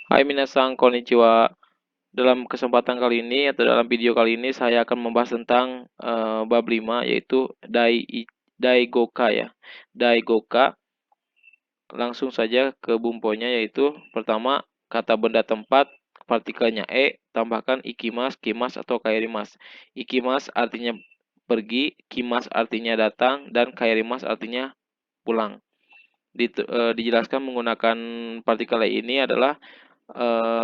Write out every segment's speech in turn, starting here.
Hai minasan, konnichiwa. Dalam kesempatan kali ini atau dalam video kali ini saya akan membahas tentang bab 5 yaitu Daigoka ya. Daigoka, langsung saja ke bumponya yaitu pertama kata benda tempat partikelnya tambahkan ikimas, kimas atau kairimas. Ikimas artinya pergi, kimas artinya datang dan kairimas artinya pulang. Dijelaskan menggunakan partikel ini adalah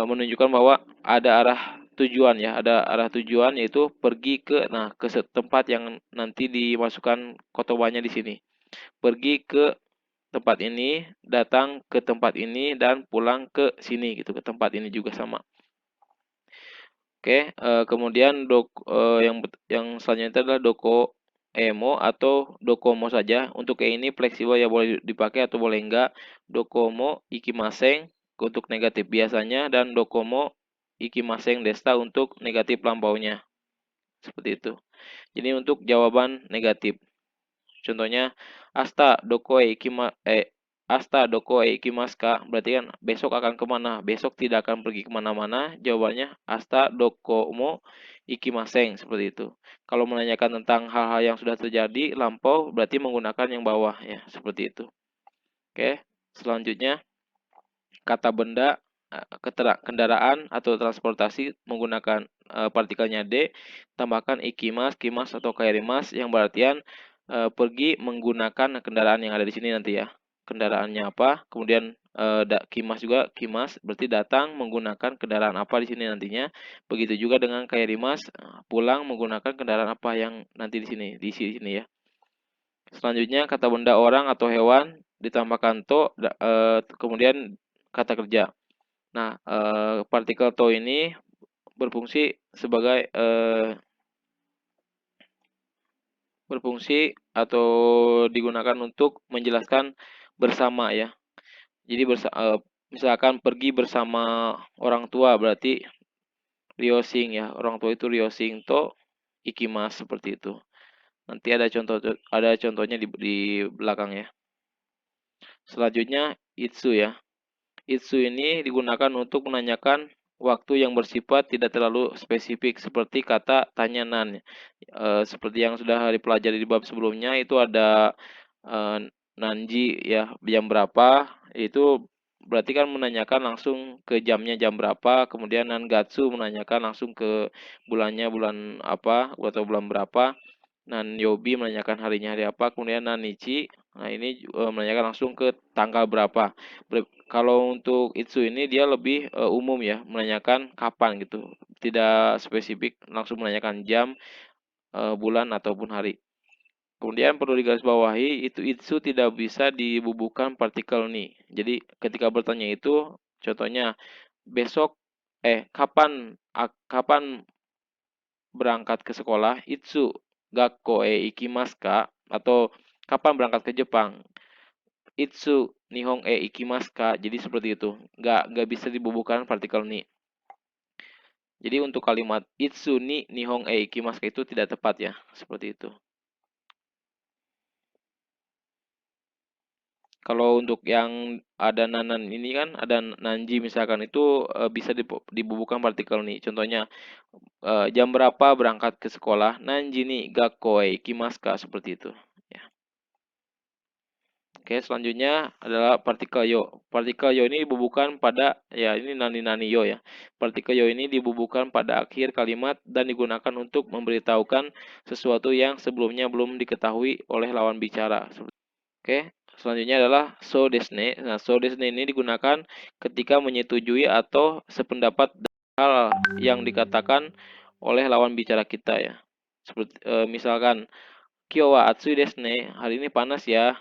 menunjukkan bahwa ada arah tujuan ya, ada arah tujuan yaitu pergi ke tempat yang nanti dimasukkan kotobanya di sini. Pergi ke tempat ini, datang ke tempat ini dan pulang ke sini gitu, ke tempat ini juga sama. Oke, kemudian yang selanjutnya itu adalah doko emo atau dokomo saja. Untuk yang ini fleksibel ya, boleh dipakai atau boleh enggak. Dokomo ikimaseng untuk negatif biasanya dan dokomo ikimaseng desta untuk negatif lampaunya. Seperti itu. Jadi untuk jawaban negatif. Contohnya Asta doko ikimasu ka, berarti kan besok akan kemana? Besok tidak akan pergi kemana-mana. Jawabannya asta doko mo ikimaseng, seperti itu. Kalau menanyakan tentang hal-hal yang sudah terjadi lampau, berarti menggunakan yang bawah ya, seperti itu. Oke, selanjutnya kata benda, kendaraan atau transportasi menggunakan partikelnya D, tambahkan ikimas, kimas atau kairimas yang berartian pergi menggunakan kendaraan yang ada di sini nanti ya. Kendaraannya apa? Kemudian kimas juga, kimas berarti datang menggunakan kendaraan apa di sini nantinya. Begitu juga dengan kairimas, pulang menggunakan kendaraan apa yang nanti di sini, di sini ya. Selanjutnya kata benda orang atau hewan ditambahkan to, kemudian kata kerja. Nah, partikel to ini berfungsi sebagai berfungsi atau digunakan untuk menjelaskan bersama ya. Jadi misalkan pergi bersama orang tua berarti ryosing ya. Orang tua itu ryosing to ikimas, seperti itu. Nanti ada contohnya di belakang ya. Selanjutnya itsu ya. Itsu ini digunakan untuk menanyakan waktu yang bersifat tidak terlalu spesifik seperti kata tanyanan. Seperti yang sudah dipelajari di bab sebelumnya itu ada nanji ya, jam berapa, itu berarti kan menanyakan langsung ke jamnya jam berapa, kemudian nangatsu menanyakan langsung ke bulannya bulan apa atau bulan berapa. Yobi menanyakan harinya hari apa, kemudian Nanichi, nah ini menanyakan langsung ke tanggal berapa. Kalau untuk Itsu ini dia lebih umum ya, menanyakan kapan gitu, tidak spesifik, langsung menanyakan jam, bulan ataupun hari. Kemudian perlu digarisbawahi itu Itsu tidak bisa dibubuhkan partikel ni. Jadi ketika bertanya itu, contohnya besok, kapan berangkat ke sekolah, itsu gakko ikimasu ka, atau kapan berangkat ke Jepang, itsu nihon ikimasu ka. Jadi seperti itu, nggak bisa dibubuhkan partikel ni. Jadi untuk kalimat itsu ni nihon ikimasu ka itu tidak tepat ya, seperti itu. Kalau untuk yang ada nanan ini kan, ada nanji misalkan itu bisa dibubuhkan partikel nih. Contohnya jam berapa berangkat ke sekolah? Nanji ni gakkoe kimaska, seperti itu. Ya. Oke, selanjutnya adalah partikel yo. Partikel yo ini dibubuhkan pada, ya ini nani yo ya. Partikel yo ini dibubuhkan pada akhir kalimat dan digunakan untuk memberitahukan sesuatu yang sebelumnya belum diketahui oleh lawan bicara. Oke, selanjutnya adalah so desne. Nah, so desne ini digunakan ketika menyetujui atau sependapat dengan hal yang dikatakan oleh lawan bicara kita ya. Seperti misalkan kyo wa atsui desne, hari ini panas ya.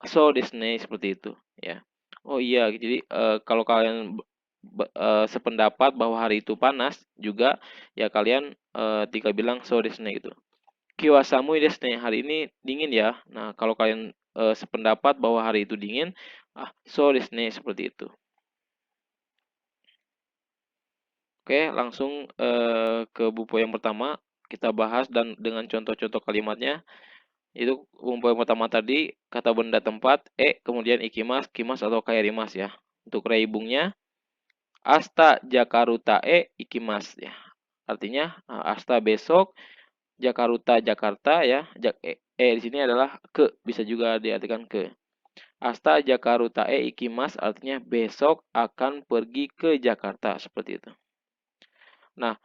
So desne, seperti itu ya. Oh iya, jadi kalau kalian sependapat bahwa hari itu panas juga ya, kalian tinggal bilang so desne gitu. Kiwasamui desu ne, hari ini dingin ya. Nah, kalau kalian sependapat bahwa hari itu dingin, so desu ne, seperti itu. Oke, langsung ke buku yang pertama kita bahas dan dengan contoh-contoh kalimatnya. Itu buku yang pertama tadi kata benda tempat kemudian ikimas, kimas atau kairimas ya. Untuk reibungnya Asta jakarutae ikimasu ya. Artinya asta besok, Jakarta Jakarta ya. Di sini adalah ke, bisa juga diartikan ke. Asta jakarutae ikimasu artinya besok akan pergi ke Jakarta, seperti itu. Nah,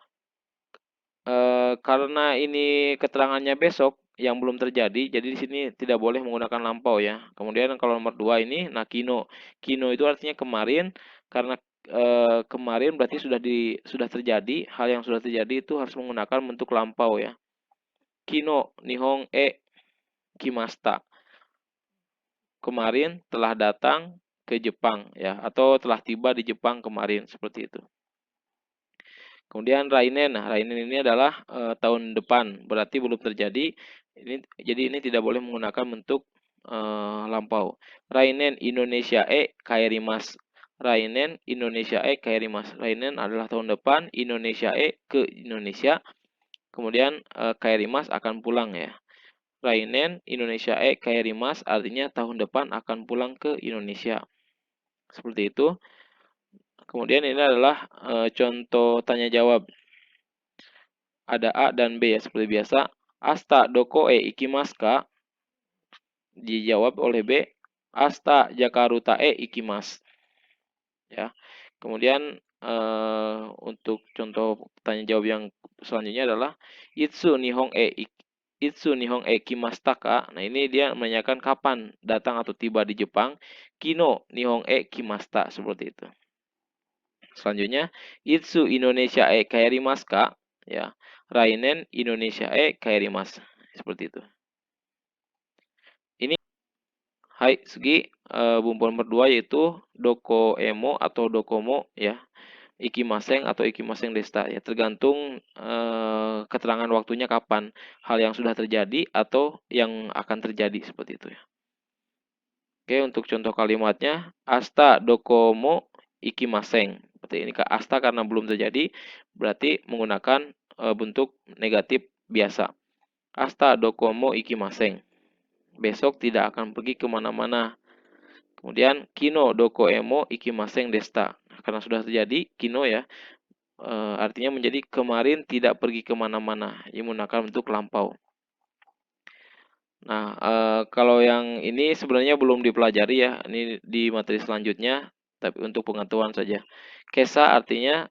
karena ini keterangannya besok yang belum terjadi, jadi di sini tidak boleh menggunakan lampau ya. Kemudian kalau nomor 2 ini, nah kino. Kino itu artinya kemarin, karena kemarin berarti sudah terjadi, hal yang sudah terjadi itu harus menggunakan bentuk lampau ya. Kino nihong kimasta. Kemarin telah datang ke Jepang ya, atau telah tiba di Jepang kemarin, seperti itu. Kemudian Rainen, nah Rainen ini adalah tahun depan, berarti belum terjadi. Jadi ini tidak boleh menggunakan bentuk lampau. Rainen Indonesia kaerimasu. Rainen Indonesia kaerimasu. Rainen adalah tahun depan, Indonesia ke Indonesia. Kemudian kaerimasu akan pulang ya. Rainen Indonesia kaerimasu artinya tahun depan akan pulang ke Indonesia. Seperti itu. Kemudian ini adalah contoh tanya jawab. Ada A dan B ya, seperti biasa. Asta doko ikimasu ka? Dijawab oleh B. Asta Jakarta ikimasu. Ya. Kemudian untuk contoh tanya jawab yang selanjutnya adalah Itsu nihong kimasta ka? Nah, ini dia menanyakan kapan datang atau tiba di Jepang. Kino nihong kimasta, seperti itu. Selanjutnya, Itsu Indonesia kaerimasu ka? Ya. Rainen Indonesia kaerimasu. Seperti itu. Ini Hai Sugi, bumbu nomor 2 yaitu Dokoemo atau Dokomo ya. Ikimaseng atau Ikimaseng desta ya. Tergantung keterangan waktunya kapan. Hal yang sudah terjadi atau yang akan terjadi, seperti itu ya. Oke, untuk contoh kalimatnya, Asta dokomo ikimaseng. Seperti ini, asta karena belum terjadi, berarti menggunakan bentuk negatif biasa. Asta dokomo ikimaseng. Besok tidak akan pergi kemana-mana. Kemudian, kino dokoemo ikimaseng desta. Karena sudah terjadi, kino ya, artinya menjadi kemarin tidak pergi kemana-mana. Ini menggunakan bentuk lampau. Nah, kalau yang ini sebenarnya belum dipelajari ya, ini di materi selanjutnya, tapi untuk pengetahuan saja. Kesa artinya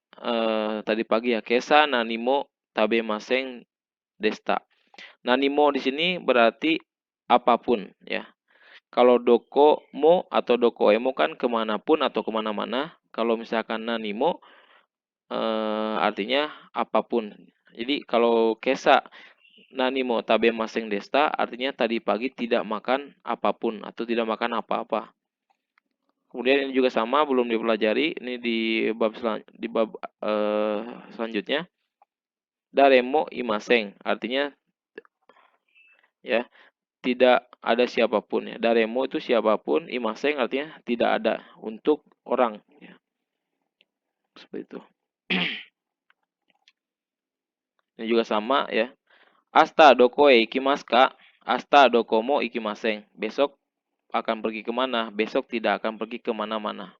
tadi pagi ya, kesa nanimo tabemaseng desta. Nanimo di sini berarti apapun ya. Kalau doko mo atau doko emo kan kemanapun atau kemana-mana. Kalau misalkan nanimo artinya apapun. Jadi kalau kesa Nanimo tabe maseng desta artinya tadi pagi tidak makan apapun atau tidak makan apa-apa. Kemudian ini juga sama, belum dipelajari. Ini di bab selanjutnya. Daremo imaseng artinya ya tidak ada siapapun ya. Daremo itu siapapun, imaseng artinya tidak ada untuk orang ya. Seperti itu. Ini juga sama ya. Asta dokoe ikimasu ka? Asta dokomo ikimaseng. Besok akan pergi kemana? Besok tidak akan pergi kemana-mana.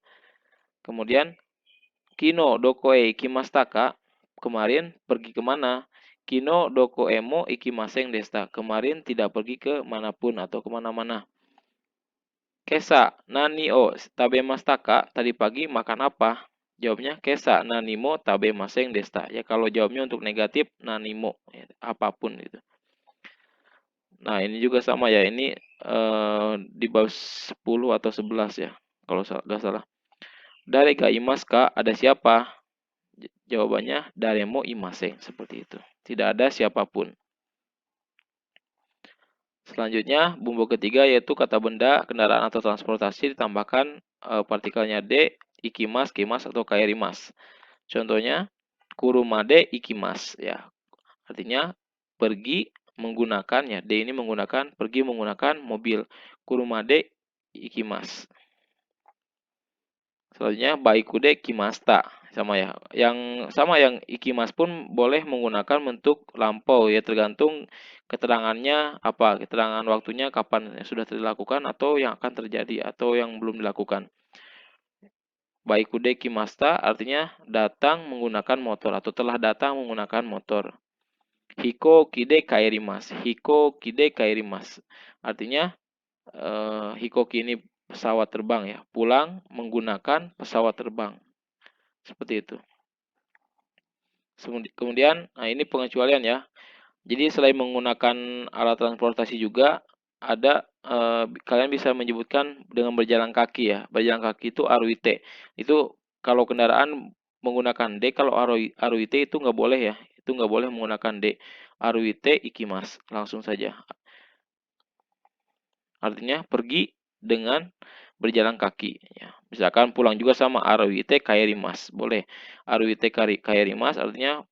Kemudian, kino dokoe ikimasta ka? Kemarin pergi kemana? Kino dokoemo ikimaseng desta. Kemarin tidak pergi ke manapun atau kemana-mana. Kesa nani o tabemasta ka? Tadi pagi makan apa? Jawabnya kesa nanimo tabemaseng desta. Ya kalau jawabnya untuk negatif nanimo, ya, apapun gitu. Nah, ini juga sama ya. Ini di bab 10 atau 11 ya. Kalau nggak salah. Dari ga imas ka, ada siapa? Jawabannya daremo imase, seperti itu. Tidak ada siapapun. Selanjutnya, bumbu ketiga yaitu kata benda, kendaraan atau transportasi ditambahkan partikelnya D, ikimas, kimas atau kairimas. Contohnya, kurumade ikimas ya. Artinya pergi menggunakan ya. D ini menggunakan pergi menggunakan mobil. Kurumade ikimas. Selanjutnya baikude kimasta sama ya. Yang ikimas pun boleh menggunakan bentuk lampau ya, tergantung keterangannya apa, keterangan waktunya kapan sudah dilakukan atau yang akan terjadi atau yang belum dilakukan. Baikude kimasta artinya datang menggunakan motor atau telah datang menggunakan motor. Hiko kide kaerimasu. Hiko kide kaerimasu. Artinya hikoki ini pesawat terbang ya. Pulang menggunakan pesawat terbang. Seperti itu. Kemudian, nah ini pengecualian ya. Jadi selain menggunakan alat transportasi juga ada kalian bisa menyebutkan dengan berjalan kaki ya. Berjalan kaki itu aruite. Itu kalau kendaraan menggunakan D, kalau aruite itu nggak boleh ya. Itu nggak boleh menggunakan D. Aruite ikimas, langsung saja. Artinya pergi dengan berjalan kaki. Ya. Misalkan pulang juga sama aruite kaerimas, boleh. Aruite kaerimas artinya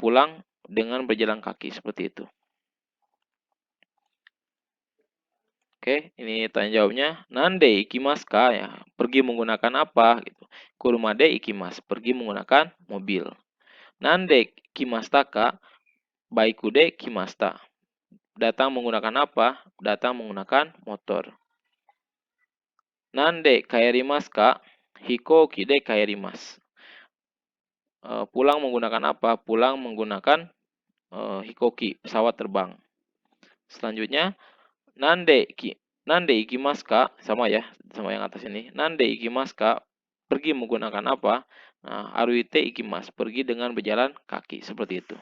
pulang dengan berjalan kaki seperti itu. Oke, ini tanya jawabnya. Nande ikimasu ka ya, pergi menggunakan apa gitu. Kurumade ikimasu, pergi menggunakan mobil. Nande kimasta ka, baikude kimasta. Datang menggunakan apa? Datang menggunakan motor. Nande kaerimasu ka, hikoki de kaerimasu. Pulang menggunakan apa? Pulang menggunakan hikoki, pesawat terbang. Selanjutnya, Nande ikimasu ka? Sama ya, sama yang atas ini. Nande ikimasu ka? Pergi menggunakan apa? Nah, aruite ikimasu, pergi dengan berjalan kaki, seperti itu.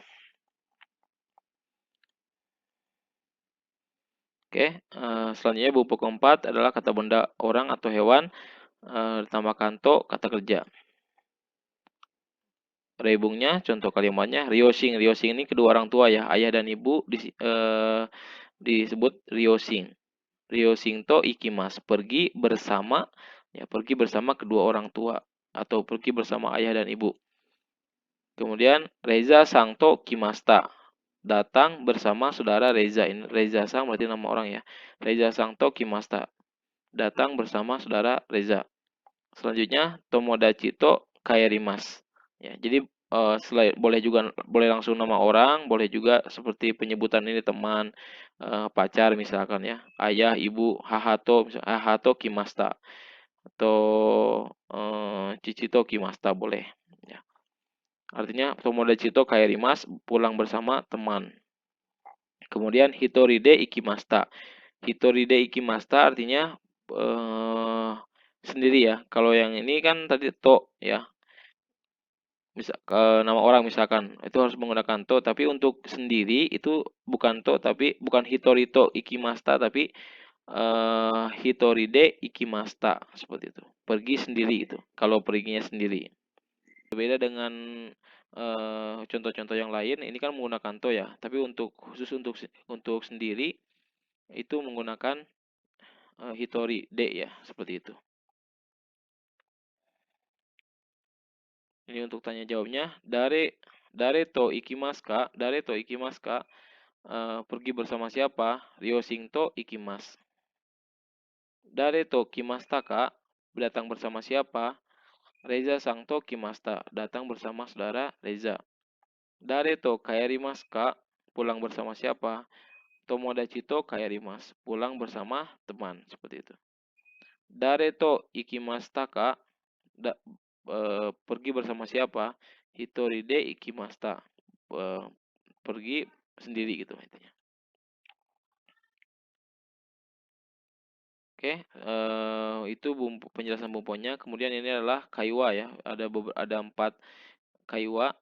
Oke, selanjutnya buku keempat adalah kata benda orang atau hewan, ditambahkan to, kata kerja. Rebungnya, contoh kalimatnya, Ryosing. Ryosing ini kedua orang tua ya, ayah dan ibu disebut Ryosing. Ryosing to ikimas, pergi bersama, ya pergi bersama kedua orang tua atau pergi bersama ayah dan ibu. Kemudian Reza Sangto Kimasta, datang bersama saudara Reza. Ini Reza Sang berarti nama orang ya. Reza Sangto Kimasta, datang bersama saudara Reza. Selanjutnya Tomodachi to kaerimasu. Ya, jadi boleh juga boleh langsung nama orang, boleh juga seperti penyebutan ini teman, pacar misalkan ya, ayah, ibu, hahato kimasta atau cici to kimasta boleh. Ya. Artinya Tomodachi to kaerimasu, pulang bersama teman. Kemudian hitoride ikimasta. Hitoride ikimasta artinya sendiri ya. Kalau yang ini kan tadi to ya. Nama orang misalkan itu harus menggunakan to, tapi untuk sendiri itu bukan to, tapi bukan hitorito ikimasta, tapi hitoride ikimasta seperti itu. Pergi sendiri itu. Kalau perginya sendiri. Berbeda dengan contoh-contoh yang lain, ini kan menggunakan to ya, tapi untuk khusus untuk sendiri itu menggunakan hitori de ya, seperti itu. Ini untuk tanya jawabnya. Dare to ikimasu ka? Dare to ikimasu ka? Pergi bersama siapa? Ryosing to ikimasu. Dare to kimasta ka? Datang bersama siapa? Reza sang to kimasta. Datang bersama saudara Reza. Dare to kaerimasu ka? Pulang bersama siapa? Tomodachi to kaerimasu. Pulang bersama teman. Seperti itu. Dare to ikimasta ka? Pergi bersama siapa? Hitoride ikimasta. Pergi sendiri gitu intinya. Oke, itu penjelasan bumbunya. Kemudian ini adalah kaiwa ya. Ada 4 kaiwa.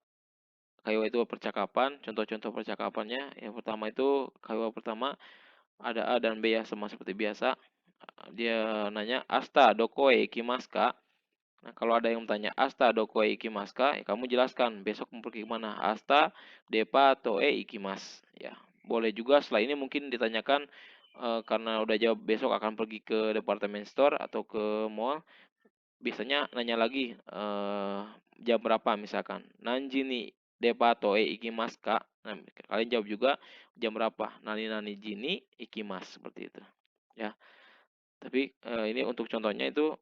Kaiwa itu percakapan. Contoh-contoh percakapannya. Yang pertama itu kaiwa pertama ada A dan B ya, sama seperti biasa. Dia nanya, "Asta dokoe ikimasu ka?" Nah, kalau ada yang bertanya "Asta dokoe ikimasu ka?" Ya kamu jelaskan besok mau pergi kemana. "Asta depa toe ikimasu." Ya, boleh juga setelah ini mungkin ditanyakan karena udah jawab besok akan pergi ke department store atau ke mall, biasanya nanya lagi jam berapa misalkan. "Nanji ni depa toe ikimasu ka?" Nah, kalian jawab juga jam berapa. "Nani nani jini ikimasu." Seperti itu. Ya. Tapi ini untuk contohnya itu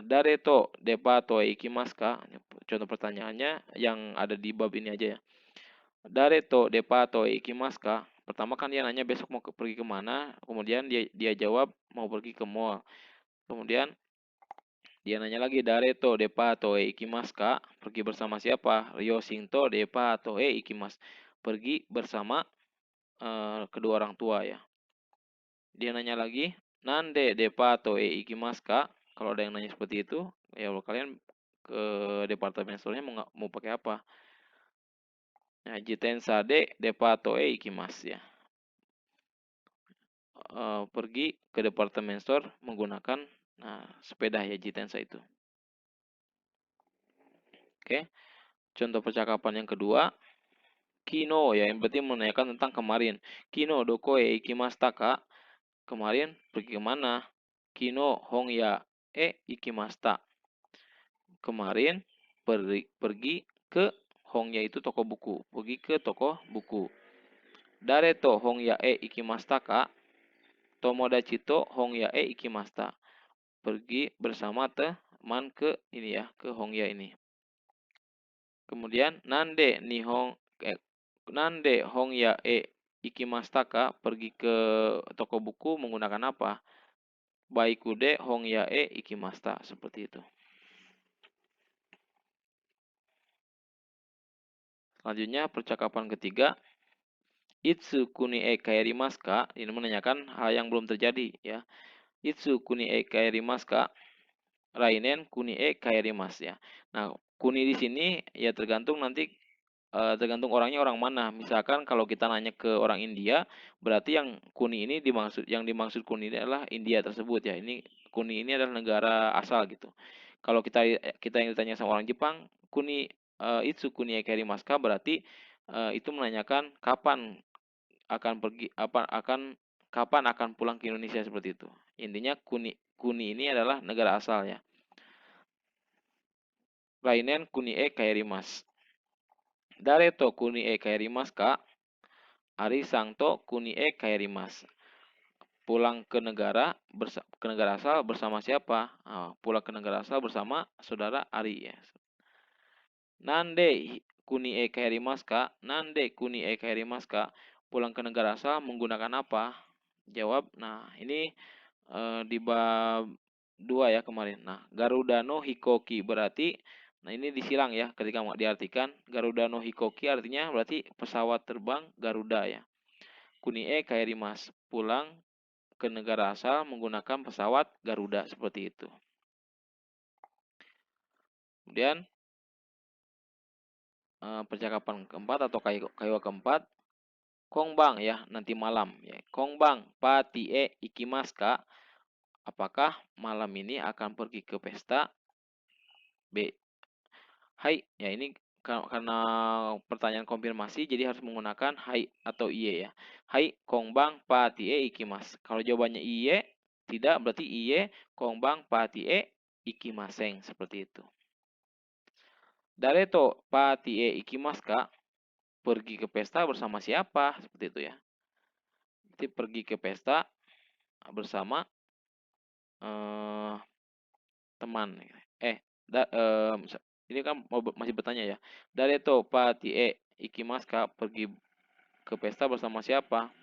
dare to depa to ikimasu ka? Contoh pertanyaannya yang ada di bab ini aja ya. Dare to depa to ikimasu ka? Pertama kan dia nanya besok mau pergi kemana, kemudian dia jawab mau pergi ke mall. Kemudian Dia nanya lagi, Dareto depa to ikimasu ka? Pergi bersama siapa? Ryoshinto depa to ikimasu. Pergi bersama kedua orang tua ya. Dia nanya lagi, Nande depa to ikimasu ka? Kalau ada yang nanya seperti itu, ya kalian ke departemen store-nya mau pakai apa? Nah, jitensa de depa to ikimasu ya. Pergi ke departemen store menggunakan sepeda ya jitensa itu. Oke. Contoh percakapan yang kedua, Kino ya, yang berarti menanyakan tentang kemarin. Kino doko ikimashita ka? Kemarin pergi kemana? Kino Hongya ikimashita. Kemarin pergi ke Hongya itu toko buku. Pergi ke toko buku. Dare to Hongya ikimashita ka? Tomodachi to Hongya ikimashita. Pergi bersama teman ke ini ya, ke Hongya ini. Kemudian Nande Hongya ikimashita ka? Pergi ke toko buku menggunakan apa? Baikude Hongya ikimashita. Seperti itu. Selanjutnya percakapan ketiga. Itsu kuni kaerimasu ka? Ini menanyakan hal yang belum terjadi ya. Itsu kuni kaerimasu ka? Rainen kuni kaerimasu ya. Nah, kuni di sini ya tergantung nanti tergantung orangnya orang mana. Misalkan kalau kita nanya ke orang India, berarti yang dimaksud kuni ini adalah India tersebut ya. Ini kuni ini adalah negara asal gitu. Kalau kita yang ditanya sama orang Jepang, itsu kuni kaerimasu ka? Berarti itu menanyakan kapan akan pulang ke Indonesia seperti itu. Intinya kuni ini adalah negara asal ya. Rainen kuni kaerimasu. Dare to kuni kaerimasu ka? Ari Sangto kuni kaerimasu. Pulang ke negara asal bersama siapa? Pulang ke negara asal bersama saudara Ari ya. Nande kuni kaerimasu ka? Nande kuni kaerimasu ka? Pulang ke negara asal menggunakan apa? Jawab. Nah, ini di bab 2 ya kemarin. Nah, Garuda no Hikoki berarti ini disilang ya ketika mau diartikan. Garuda no Hikoki artinya berarti pesawat terbang Garuda ya. Kunie kaerimasu, pulang ke negara asal menggunakan pesawat Garuda seperti itu. Kemudian percakapan keempat atau kaiwa keempat, Kongbang ya, nanti malam ya. Kongbang patie ikimasu ka? Apakah malam ini akan pergi ke pesta? B. Hai, ya ini karena pertanyaan konfirmasi jadi harus menggunakan hai atau iye ya. Hai, kongbang patie ikimasu. Kalau jawabannya iye, tidak berarti iye, kongbang patie ikimaseng seperti itu. Dareto patie ikimasu ka? Pergi ke pesta bersama siapa? Seperti itu ya. Jadi pergi ke pesta bersama teman. Ini kan masih bertanya ya. Dareto patie ikimasu ka? Pergi ke pesta bersama siapa?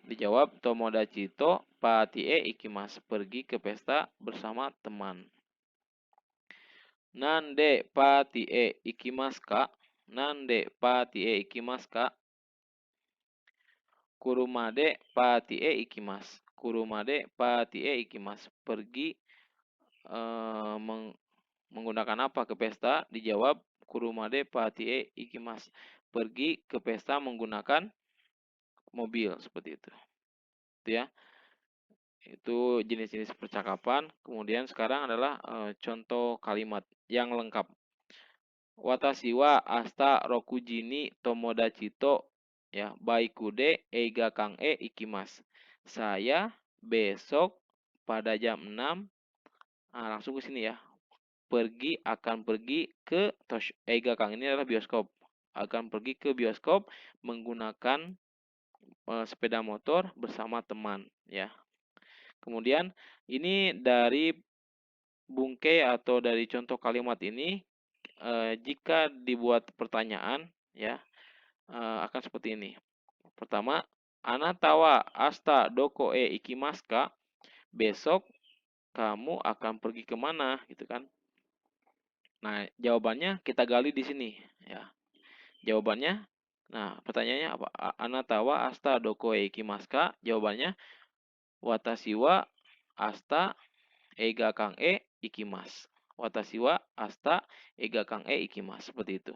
Dijawab Tomodachi to patie ikimasu. Pergi ke pesta bersama teman. Nande patie ikimasu ka? Nande patie ikimasu ka? Kurumade patie ikimasu. Kurumade patie ikimasu. Pergi menggunakan apa ke pesta? Dijawab kurumade patie ikimasu. Pergi ke pesta menggunakan mobil seperti itu. Itu ya. Itu jenis-jenis percakapan. Kemudian sekarang adalah contoh kalimat yang lengkap. Watashi wa asta rokujini tomodachi to ya baikude eiga kang ikimasu. Saya besok pada jam 6 langsung ke sini ya. Akan pergi ke eiga kang ini adalah bioskop. Akan pergi ke bioskop menggunakan sepeda motor bersama teman ya. Kemudian ini dari bungke atau dari contoh kalimat ini jika dibuat pertanyaan ya akan seperti ini. Pertama, anata wa asta doko ikimasu ka? Besok kamu akan pergi kemana, gitu kan. Nah, jawabannya kita gali di sini, ya. Jawabannya, nah pertanyaannya apa? Anata wa asta dokoe ikimasu ka? Jawabannya, watashi wa asta eiga kang e ikimasu. Watashi wa asta eiga kang e ikimasu. Seperti itu.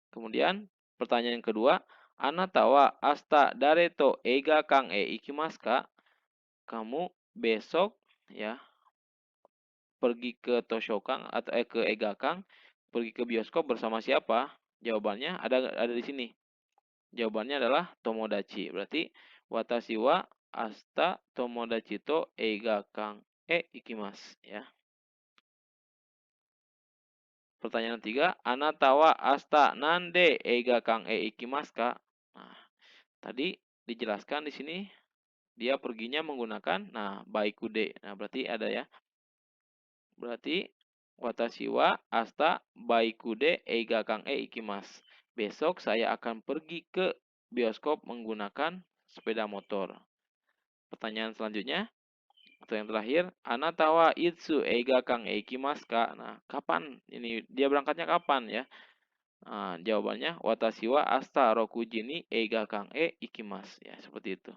Kemudian, pertanyaan yang kedua, anata wa asta dare to eiga kang e ikimasu ka? Kamu besok, ya, pergi ke Toshokan atau ke Egakang, pergi ke bioskop bersama siapa? Jawabannya ada di sini. Jawabannya adalah tomodachi. Berarti watashi wa asta tomodachi to Egakang ikimasu, ya. Pertanyaan ketiga, anata wa asta nande Egakang ikimasu ka? Nah, tadi dijelaskan di sini dia perginya menggunakan baikude. Nah, berarti ada ya. Berarti watashi wa asta baikude eiga kang ikimasu. Besok saya akan pergi ke bioskop menggunakan sepeda motor. Pertanyaan selanjutnya atau yang terakhir, anata wa itsu eiga kang ikimasu ka? Nah, kapan ini dia berangkatnya kapan ya? Nah, jawabannya watashi wa asta rokuji ni eiga kang ikimasu, ya, seperti itu.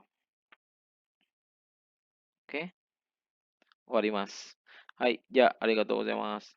Oke. Warimasu. Hai, ja, arigatou gozaimasu.